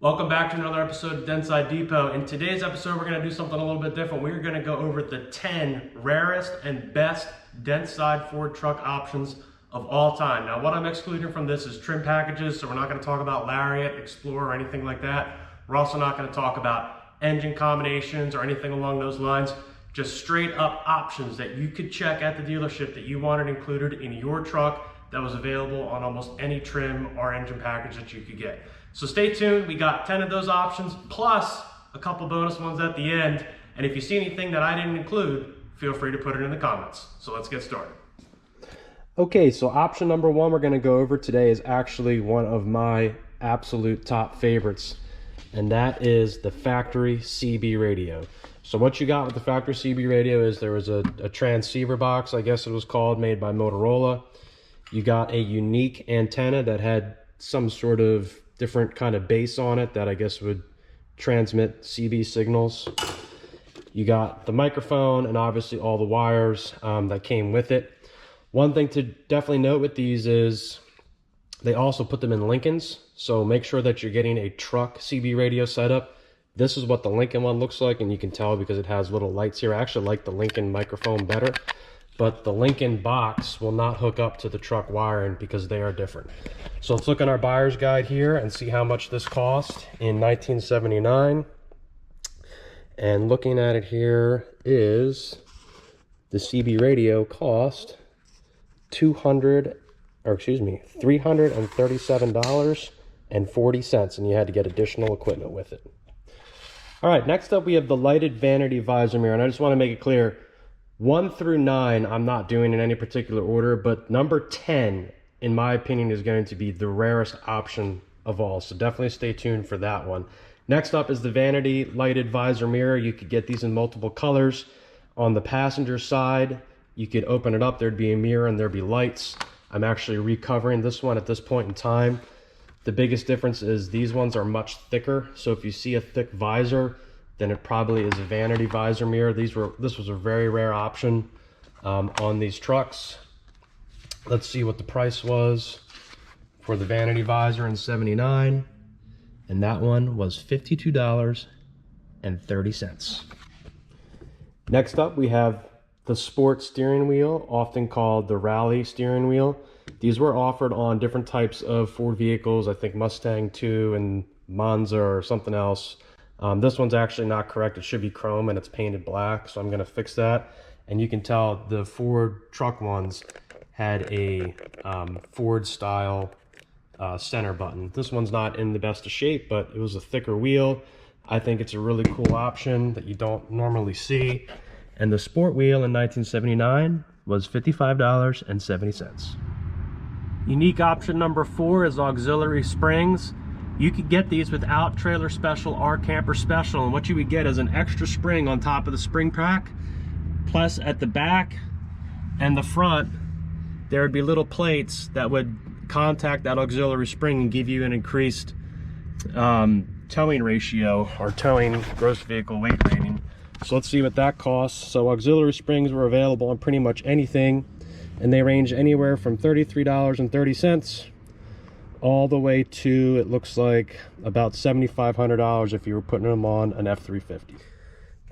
Welcome back to another episode of Dentside Depot. In today's episode, we're going to do something a little bit different. We're going to go over the 10 rarest and best Dentside Ford truck options of all time. Now, what I'm excluding from this is trim packages, so we're not going to talk about Lariat, Explorer, or anything like that. We're also not going to talk about engine combinations or anything along those lines. Just straight up options that you could check at the dealership that you wanted included in your truck that was available on almost any trim or engine package that you could get. So stay tuned. We got 10 of those options plus a couple bonus ones at the end. And if you see anything that I didn't include, feel free to put it in the comments. So let's get started. Okay, so option number one we're going to go over today is actually one of my absolute top favorites, and that is the factory CB radio. So what you got with the factory CB radio is there was a transceiver box, I guess it was called, made by Motorola. You got a unique antenna that had some sort of different kind of base on it that I guess would transmit CB signals. You got the microphone and obviously all the wires that came with it. One thing to definitely note with these is they also put them in Lincolns, so make sure that you're getting a truck CB radio setup. This is what the Lincoln one looks like, and you can tell because it has little lights here. I actually like the Lincoln microphone better, but the Lincoln box will not hook up to the truck wiring because they are different. So let's look at our buyer's guide here and see how much this cost in 1979. And looking at it here is the CB radio cost $337.40, and you had to get additional equipment with it. All right, next up we have the lighted vanity visor mirror, and I just want to make it clear, 1 through 9 I'm not doing in any particular order, but number 10 in my opinion is going to be the rarest option of all, so definitely stay tuned for that one. Next up is the Vanity lighted visor mirror. You could get these in multiple colors. On the passenger side, you could open it up, there'd be a mirror and there'd be lights. I'm actually recovering this one at this point in time. The biggest difference is these ones are much thicker, so if you see a thick visor, then it probably is a Vanity visor mirror. This was a very rare option on these trucks. Let's see what the price was for the Vanity visor in '79, and that one was $52.30. Next up we have the sport steering wheel, often called the rally steering wheel. These were offered on different types of Ford vehicles, I think Mustang 2 and Monza or something else. This one's actually not correct. It should be chrome and it's painted black, so I'm going to fix that. And you can tell the Ford truck ones had a Ford style center button. This one's not in the best of shape, but it was a thicker wheel. I think it's a really cool option that you don't normally see. And the sport wheel in 1979 was $55.70. Unique option number 4 is auxiliary springs. You could get these without Trailer Special or Camper Special, and what you would get is an extra spring on top of the spring pack, plus at the back and the front there would be little plates that would contact that auxiliary spring and give you an increased towing ratio or towing gross vehicle weight rating. So let's see what that costs. So auxiliary springs were available on pretty much anything, and they range anywhere from $33.30 all the way to, it looks like, about $7,500 if you were putting them on an F-350.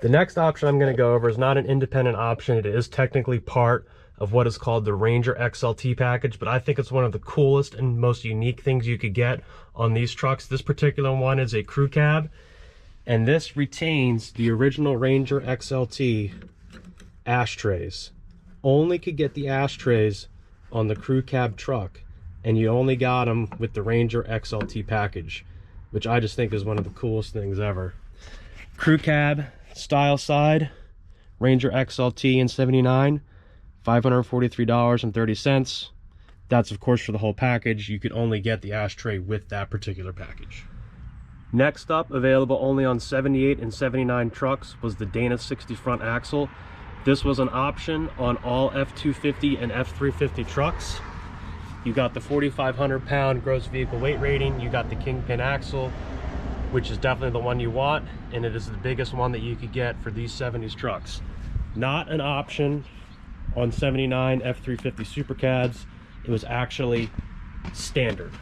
The next option I'm going to go over is not an independent option. It is technically part of what is called the Ranger XLT package, but I think it's one of the coolest and most unique things you could get on these trucks. This particular one is a crew cab, and this retains the original Ranger XLT ashtrays. Only could get the ashtrays on the crew cab truck, and you only got them with the Ranger XLT package, which I just think is one of the coolest things ever. Crew cab style side, Ranger XLT in '79, $543.30. That's of course for the whole package. You could only get the ashtray with that particular package. Next up, available only on 78 and 79 trucks, was the Dana 60 front axle. This was an option on all F-250 and F-350 trucks. You got the 4,500 pound gross vehicle weight rating. You got the Kingpin axle, which is definitely the one you want, and it is the biggest one that you could get for these 70s trucks. Not an option on 79 F-350 Super Cabs. It was actually standard.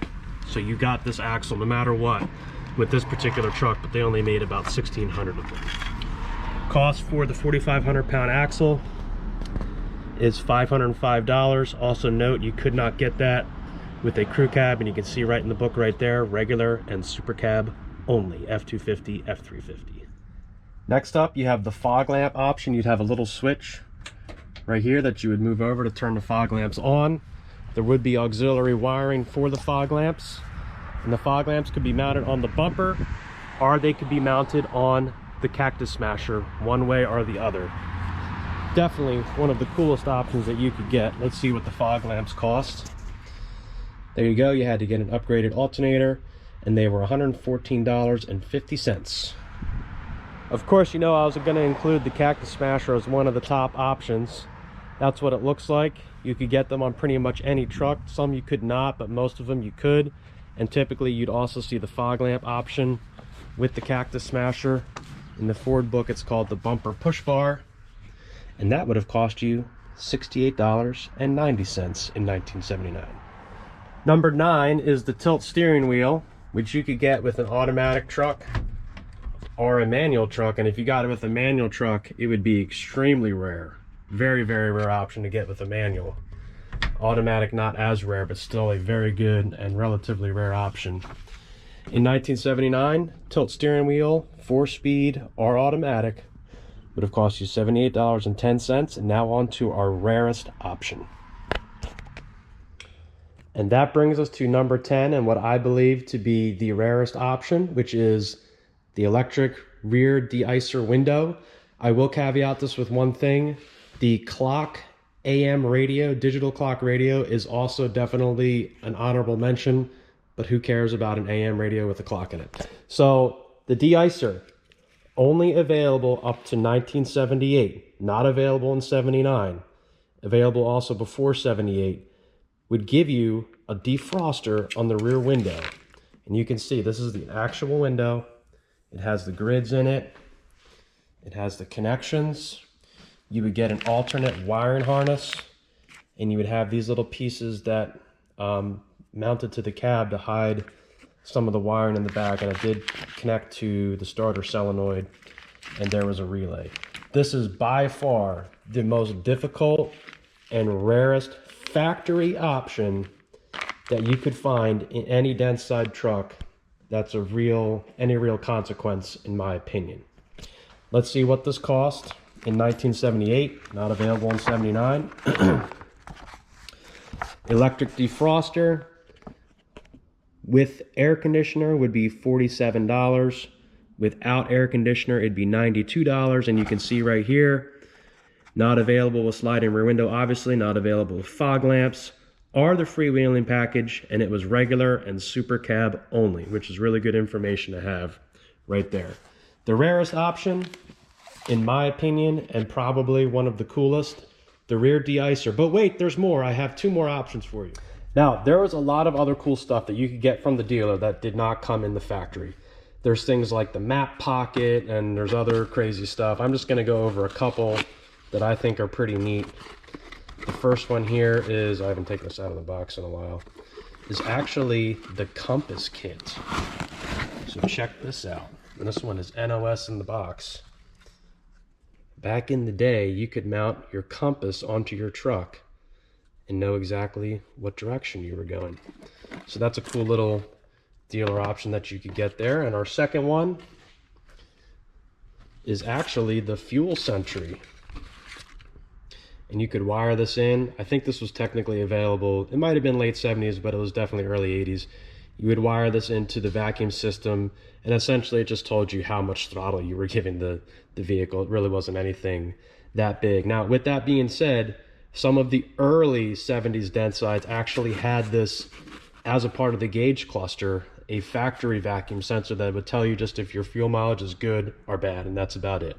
So you got this axle no matter what. with this particular truck, but they only made about 1,600 of them. Cost for the 4,500 pound axle is $505. Also note, you could not get that with a crew cab, and you can see right in the book right there, regular and super cab only, F250, F350. Next up, you have the fog lamp option. You'd have a little switch right here that you would move over to turn the fog lamps on. There would be auxiliary wiring for the fog lamps, and the fog lamps could be mounted on the bumper, or they could be mounted on the Cactus Smasher, one way or the other. Definitely one of the coolest options that you could get. Let's see what the fog lamps cost. There you go. You had to get an upgraded alternator, and they were $114.50. Of course, you know I was going to include the Cactus Smasher as one of the top options. That's what it looks like. You could get them on pretty much any truck. Some you could not, but most of them you could. And typically you'd also see the fog lamp option with the Cactus Smasher. In the Ford book, it's called the bumper push bar. And that would have cost you $68.90 in 1979. Number 9 is the tilt steering wheel, which you could get with an automatic truck or a manual truck. And if you got it with a manual truck, it would be extremely rare. Very, very rare option to get with a manual. Automatic, not as rare, but still a very good and relatively rare option. In 1979, tilt steering wheel, 4-speed or automatic, would have cost you $78.10. And now on to our rarest option. And that brings us to number 10, and what I believe to be the rarest option, which is the electric rear de-icer window. I will caveat this with one thing. The clock AM radio, digital clock radio, is also definitely an honorable mention, but who cares about an AM radio with a clock in it? So the de-icer, only available up to 1978, not available in 79, available also before 78, would give you a defroster on the rear window. And you can see this is the actual window. It has the grids in it. It has the connections. You would get an alternate wiring harness, and you would have these little pieces that mounted to the cab to hide some of the wiring in the back, and it did connect to the starter solenoid, and there was a relay. This is by far the most difficult and rarest factory option that you could find in any Dentside truck that's any real consequence, in my opinion. Let's see what this cost in 1978, not available in 79. Electric defroster with air conditioner would be $47. Without air conditioner, it'd be $92. And you can see right here, not available with sliding rear window, obviously, not available with fog lamps, or the Free-Wheelin package, and it was regular and super cab only, which is really good information to have right there. The rarest option, in my opinion, and probably one of the coolest, the rear de-icer. But wait, there's more. I have 2 more options for you. Now, there was a lot of other cool stuff that you could get from the dealer that did not come in the factory. There's things like the map pocket, and there's other crazy stuff. I'm just gonna go over a couple that I think are pretty neat. The first one here is, I haven't taken this out of the box in a while, is actually the compass kit. So check this out. And this one is NOS in the box. Back in the day, you could mount your compass onto your truck and know exactly what direction you were going. So that's a cool little dealer option that you could get there. And our second one is actually the fuel sentry. And you could wire this in. I think this was technically available. It might have been late 70s, but it was definitely early 80s. You would wire this into the vacuum system, and essentially it just told you how much throttle you were giving the vehicle. It really wasn't anything that big. Now, with that being said, some of the early 70s Dentsides actually had this as a part of the gauge cluster, a factory vacuum sensor that would tell you just if your fuel mileage is good or bad, and that's about it.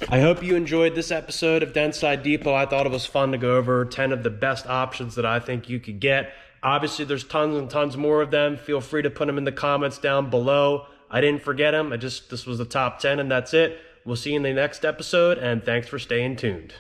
I hope you enjoyed this episode of Dentside Depot. I thought it was fun to go over 10 of the best options that I think you could get. Obviously, there's tons and tons more of them. Feel free to put them in the comments down below. I didn't forget them. This was the top 10, and that's it. We'll see you in the next episode, and thanks for staying tuned.